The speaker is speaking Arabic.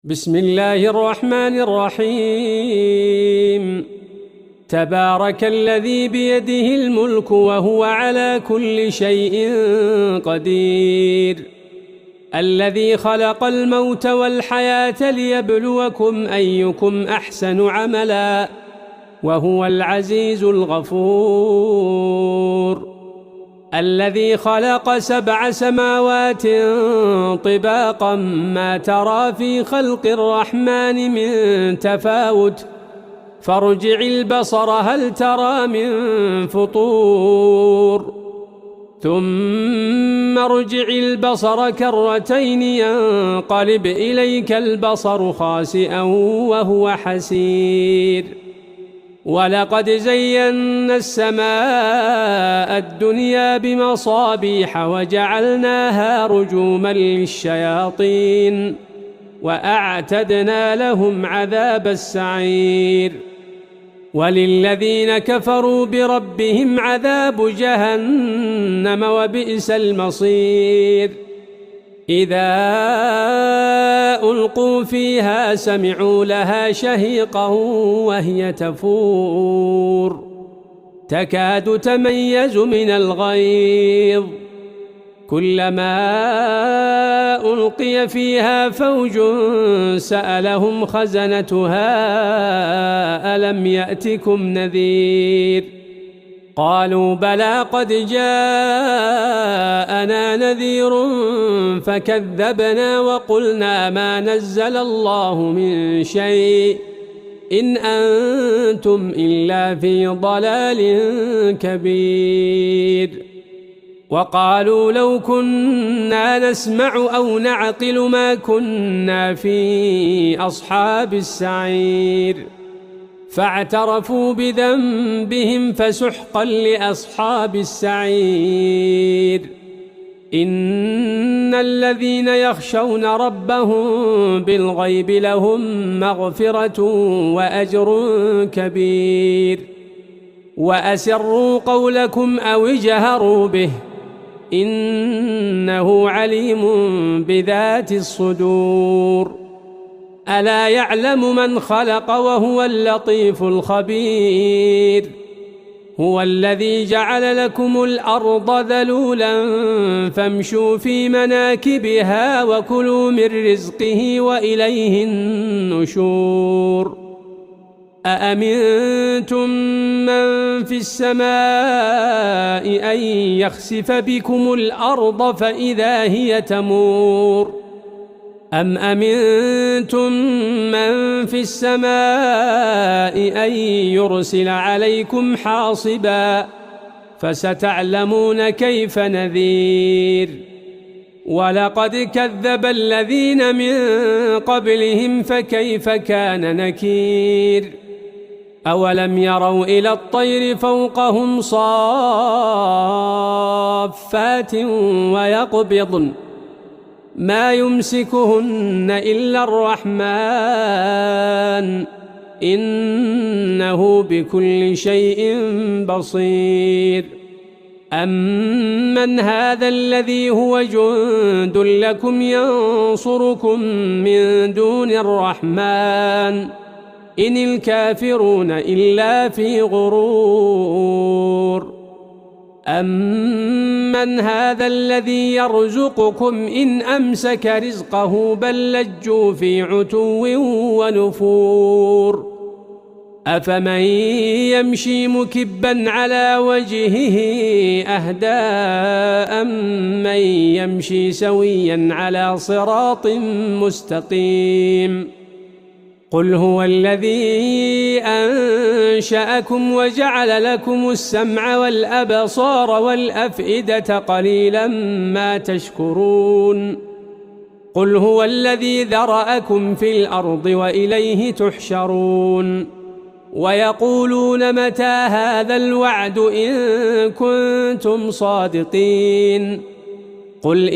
بسم الله الرحمن الرحيم. تبارك الذي بيده الملك وهو على كل شيء قدير، الذي خلق الموت والحياة ليبلوكم أيكم أحسن عملا وهو العزيز الغفور، الذي خلق 7 سماوات طباقا ما ترى في خلق الرحمن من تفاوت، فارجع البصر هل ترى من فطور، ثم ارجع البصر كرتين ينقلب إليك البصر خاسئا وهو حسير. ولقد زينا السماء الدنيا بمصابيح وجعلناها رجوما للشياطين وأعتدنا لهم عذاب السعير. وللذين كفروا بربهم عذاب جهنم وبئس المصير. إذا ألقوا فيها سمعوا لها شهيقا وهي تفور، تكاد تميز من الغيظ، كلما ألقي فيها فوج سألهم خزنتها ألم يأتكم نذير؟ قالوا بلى قد جاءنا نذير فكذبنا وقلنا ما نزل الله من شيء إن أنتم إلا في ضلال كبير. وقالوا لو كنا نسمع أو نعقل ما كنا في أصحاب السعير، فاعترفوا بذنبهم فسحقا لأصحاب السعير. إن الذين يخشون ربهم بالغيب لهم مغفرة وأجر كبير. وأسروا قولكم أو اجهروا به إنه عليم بذات الصدور. ألا يعلم من خلق وهو اللطيف الخبير. هو الذي جعل لكم الأرض ذلولا فامشوا في مناكبها وكلوا من رزقه وإليه النشور. أأمنتم من في السماء أن يخسف بكم الأرض فإذا هي تمور، أم أمنتم من في السماء أن يرسل عليكم حاصبا فستعلمون كيف نذير. ولقد كذب الذين من قبلهم فكيف كان نكير. أولم يروا إلى الطير فوقهم صافات ويقبضن ما يمسكهن إلا الرحمن إنه بكل شيء بصير. أمن هذا الذي هو جند لكم ينصركم من دون الرحمن إن الكافرون إلا في غرور. أمن هذا الذي يرزقكم إن أمسك رزقه بل لجوا في عتو ونفور. أفمن يمشي مكبا على وجهه أهدى أمن يمشي سويا على صراط مستقيم. قل هو الذي أنشأكم وجعل لكم السمع والأبصار والأفئدة قليلا ما تشكرون. قل هو الذي ذرأكم في الأرض وإليه تحشرون. ويقولون متى هذا الوعد إن كنتم صادقين؟ قل